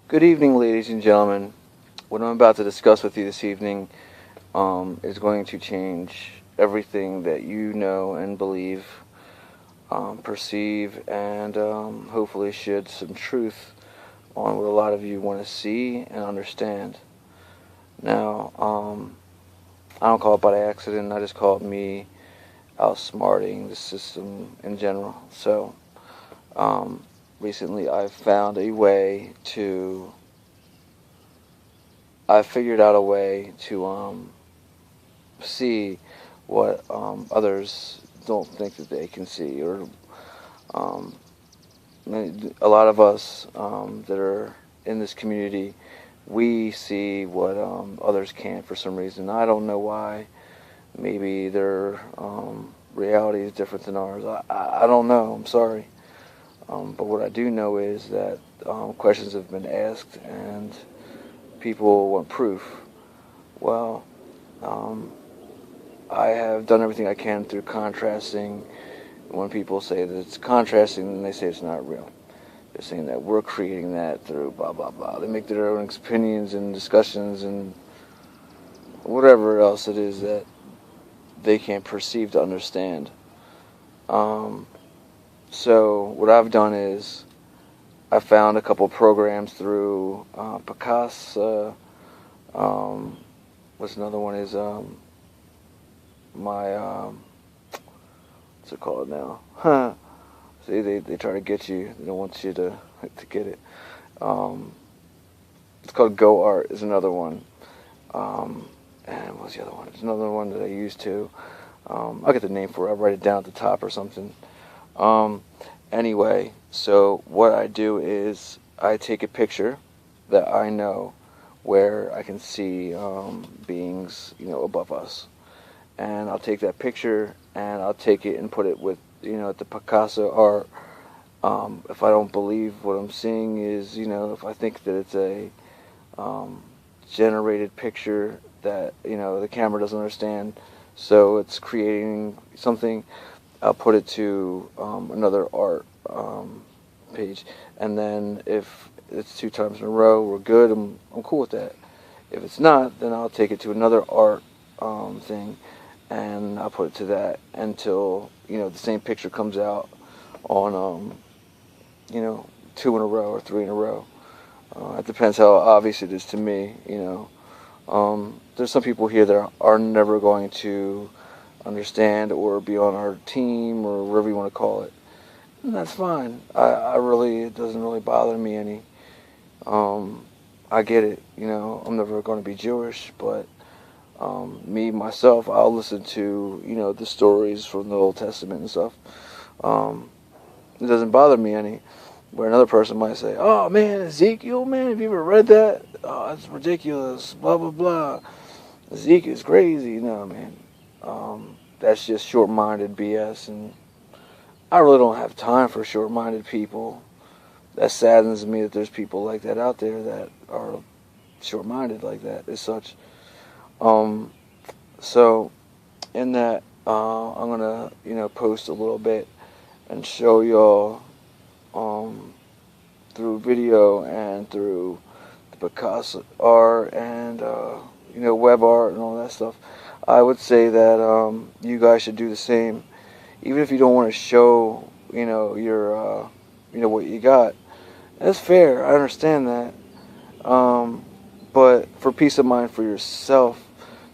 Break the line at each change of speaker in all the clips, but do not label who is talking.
Good evening, ladies and gentlemen. What I'm about to discuss with you this evening is going to change everything that you know and believe, perceive, and hopefully shed some truth on what a lot of you want to see and understand. Now, I don't call it by accident. I just call it me outsmarting the system in general. So, recently I found a way to I figured out a way to see what others don't think that they can see, or um, a lot of us that are in this community, we see what others can't for some reason. I don't know why. Maybe their reality is different than ours. I don't know. I'm sorry. But what I do know is that questions have been asked and people want proof. Well, I have done everything I can through contrasting. When people say that it's contrasting, then they say it's not real. They're saying that we're creating that through blah, blah, blah. They make their own opinions and discussions and whatever else it is that they can't perceive to understand. So what I've done is I found a couple programs through Picasso. What's another one is my what's it called now? See, they try to get you. They don't want you to get it. It's called Go Art is another one. And what's the other one? There's another one that I used to. I'll get the name for it. I'll write it down at the top or something. Anyway, so what I do is I take a picture that I know where I can see beings, above us. And I'll take that picture and I'll take it and put it with, at the Picasso art. If I don't believe what I'm seeing is, if I think that it's a generated picture that, the camera doesn't understand, so it's creating something, I'll put it to another art page. And then if it's 2 times in a row, we're good, I'm cool with that. If it's not, then I'll take it to another art thing, and I'll put it to that until, the same picture comes out on, 2 in a row or 3 in a row. It depends how obvious it is to me, There's some people here that are never going to understand or be on our team or whatever you want to call it. And that's fine. It doesn't really bother me any. I get it, I'm never going to be Jewish, but me, myself, I'll listen to, the stories from the Old Testament and stuff. It doesn't bother me any. Where another person might say, oh man, Ezekiel, man, have you ever read that? Oh, that's ridiculous, blah, blah, blah. Ezekiel's crazy. No, man. That's just short-minded BS, and I really don't have time for short-minded people. That saddens me that there's people like that out there that are short-minded like that as such. So in that, I'm gonna, post a little bit and show y'all through video and through the Picasso art and web art and all that stuff. I would say that you guys should do the same, even if you don't want to show your what you got. That's fair. I understand that. But for peace of mind for yourself,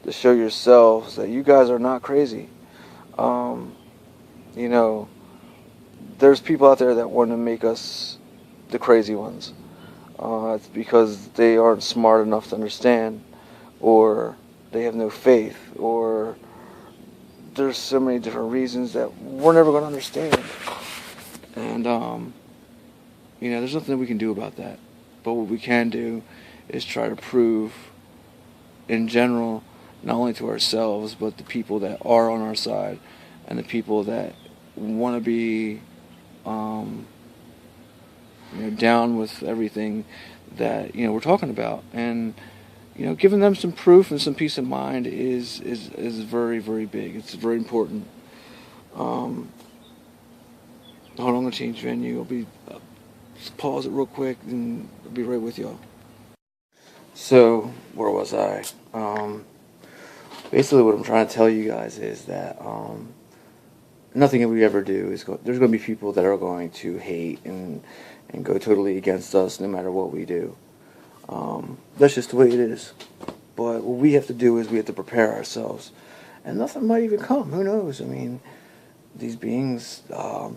to show yourselves that you guys are not crazy. There's people out there that want to make us the crazy ones. It's because they aren't smart enough to understand, or they have no faith, or there's so many different reasons that we're never going to understand. And, there's nothing that we can do about that. But what we can do is try to prove, in general, not only to ourselves, but the people that are on our side, and the people that want to be down with everything that we're talking about, and giving them some proof and some peace of mind is very, very big. It's very important. Hold on, I'm gonna change venue. I'll be just pause it real quick and I'll be right with y'all. So, where was I? Basically what I'm trying to tell you guys is that nothing that we ever do is there's going to be people that are going to hate and go totally against us no matter what we do. That's just the way it is. But what we have to do is we have to prepare ourselves. And nothing might even come. Who knows? I mean, these beings,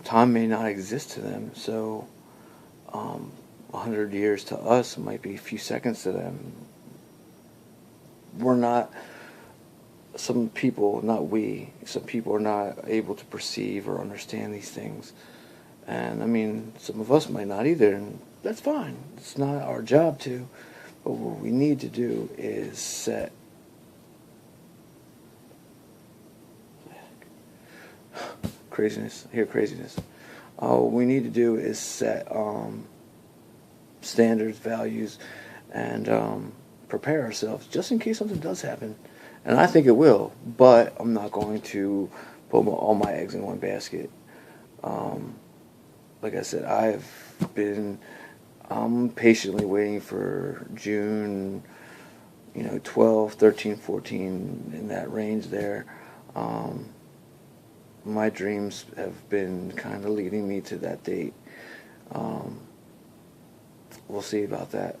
time may not exist to them. So, 100 years to us might be a few seconds to them. We're not, some people, not we, some people are not able to perceive or understand these things. And, I mean, some of us might not either, and that's fine. It's not our job to. But what we need to do is set craziness. I hear craziness. What we need to do is set standards, values, and prepare ourselves just in case something does happen. And I think it will, but I'm not going to put all my eggs in one basket. Like I said, I'm patiently waiting for June, 12, 13, 14, in that range there. My dreams have been kind of leading me to that date. We'll see about that.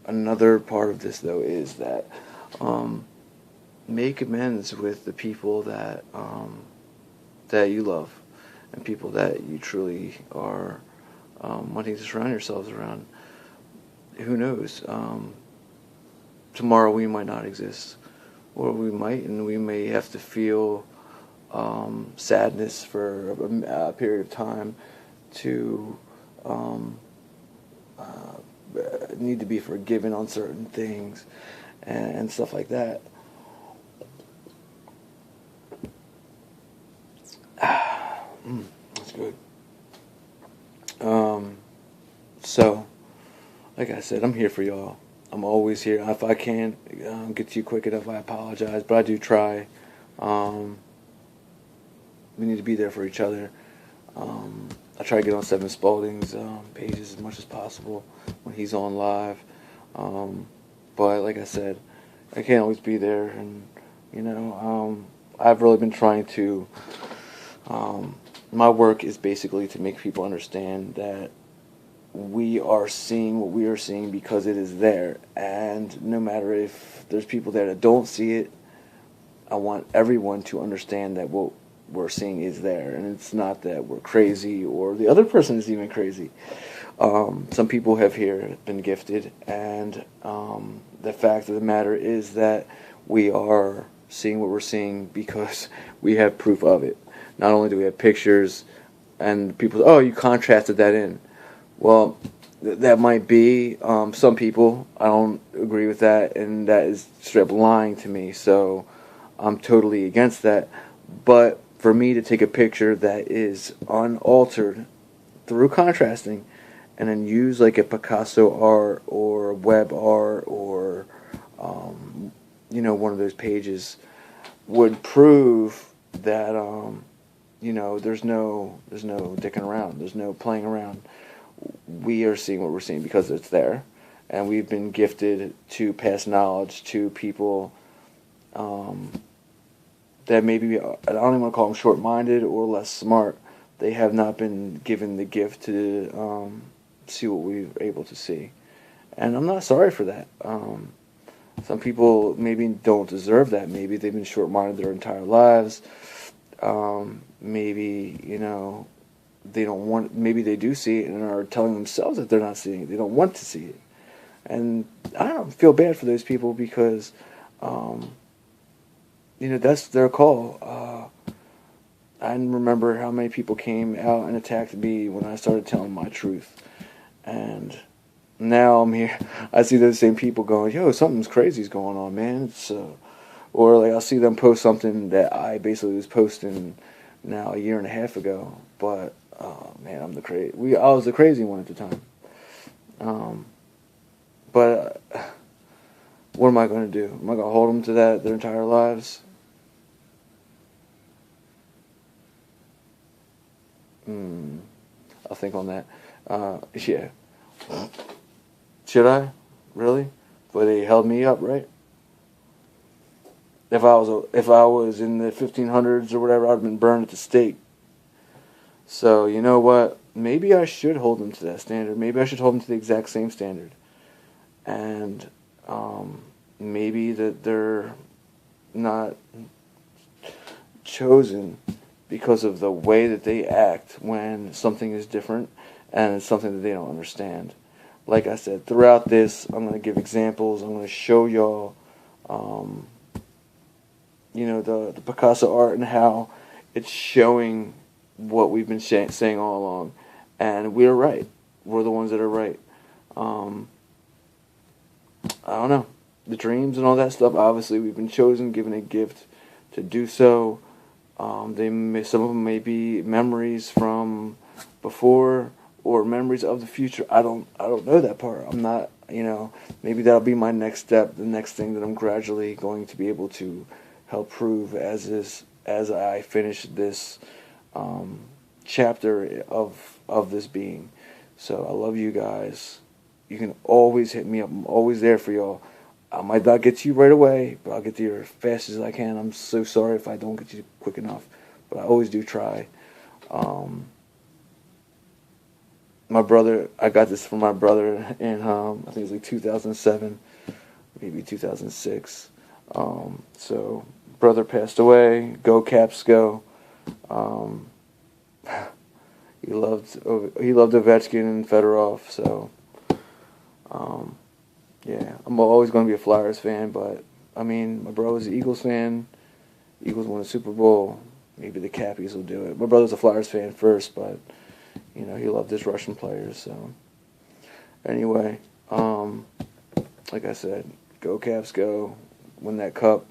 Another part of this, though, is that make amends with the people that you love and people that you truly are wanting to surround yourselves around. Who knows? Tomorrow we might not exist, or we might, and we may have to feel sadness for a period of time to need to be forgiven on certain things and stuff like that. That's good. So, like I said, I'm here for y'all. I'm always here. If I can't get to you quick enough, I apologize, but I do try. We need to be there for each other. I try to get on Spaulding's pages as much as possible when he's on live. But like I said, I can't always be there, and I've really been trying to. My work is basically to make people understand that we are seeing what we are seeing because it is there, and no matter if there's people there that don't see it, I want everyone to understand that what we're seeing is there, and it's not that we're crazy or the other person is even crazy. Some people have here been gifted, and the fact of the matter is that we are seeing what we're seeing because we have proof of it. Not only do we have pictures, and people say, oh, you contrasted that in. Well, that might be some people. I don't agree with that, and that is straight up lying to me, so I'm totally against that. But for me to take a picture that is unaltered through contrasting and then use like a Picasso art or a web art or one of those pages would prove that there's no dicking around, there's no playing around. We are seeing what we're seeing because it's there, and we've been gifted to pass knowledge to people that maybe, I don't even want to call them short-minded or less smart. They have not been given the gift to see what we're able to see, and I'm not sorry for that. Some people maybe don't deserve that. Maybe they've been short-minded their entire lives. Maybe they don't want. Maybe they do see it and are telling themselves that they're not seeing it. They don't want to see it, and I don't feel bad for those people because, that's their call. I remember how many people came out and attacked me when I started telling my truth, and now I'm here. I see those same people going, "Yo, something's crazy's going on, man." Or like I'll see them post something that I basically was posting now a year and a half ago, but man, I was the crazy one at the time. But what am I going to do? Am I going to hold them to that their entire lives? I'll think on that. Yeah. Should I? Really? But they held me up, right? If I was in the 1500s or whatever, I'd have been burned at the stake. So, you know what? Maybe I should hold them to that standard. Maybe I should hold them to the exact same standard. And maybe that they're not chosen because of the way that they act when something is different and it's something that they don't understand. Like I said, throughout this, I'm going to give examples. I'm going to show y'all, the Picasso art and how it's showing what we've been saying all along. And we're right. We're the ones that are right. I don't know. The dreams and all that stuff, obviously we've been chosen, given a gift to do so. Some of them may be memories from before or memories of the future. I don't know that part. I'm not, maybe that'll be my next step, the next thing that I'm gradually going to be able to help prove as I finish this chapter of this being. So I love you guys. You can always hit me up. I'm always there for y'all. I might not get to you right away, but I'll get to you as fast as I can. I'm so sorry if I don't get to you quick enough, but I always do try. My brother, I got this from my brother in, I think it was like 2007, maybe 2006. So, brother passed away. Go Caps, go. He loved Ovechkin and Fedorov, so... yeah, I'm always going to be a Flyers fan, but, I mean, my brother's an Eagles fan. Eagles won a Super Bowl. Maybe the Cappies will do it. My brother's a Flyers fan first, but, he loved his Russian players, so. Anyway, like I said, go Caps, go. Win that cup.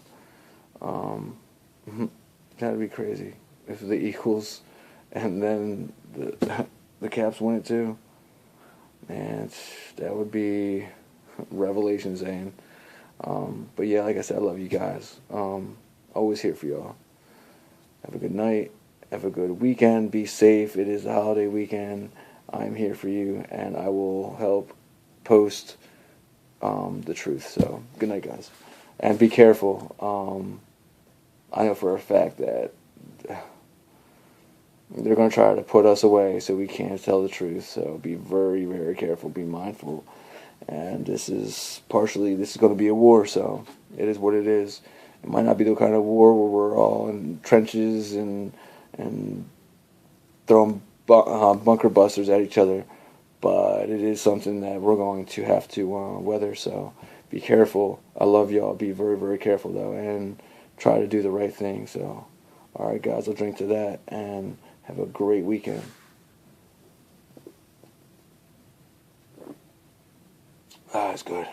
That'd be crazy if the Eagles and then the Caps win it too. Man, that would be... revelation, Zane. But yeah, like I said, I love you guys. Always here for y'all. Have a good night. Have a good weekend. Be safe. It is the holiday weekend. I'm here for you, and I will help post the truth. So, good night, guys. And be careful. I know for a fact that they're going to try to put us away so we can't tell the truth. So, be very, very careful. Be mindful. And this is going to be a war, so it is what it is. It might not be the kind of war where we're all in trenches and throwing bunker busters at each other, but it is something that we're going to have to weather, so be careful. I love y'all. Be very, very careful, though, and try to do the right thing. So, all right, guys, I'll drink to that, and have a great weekend. It's good.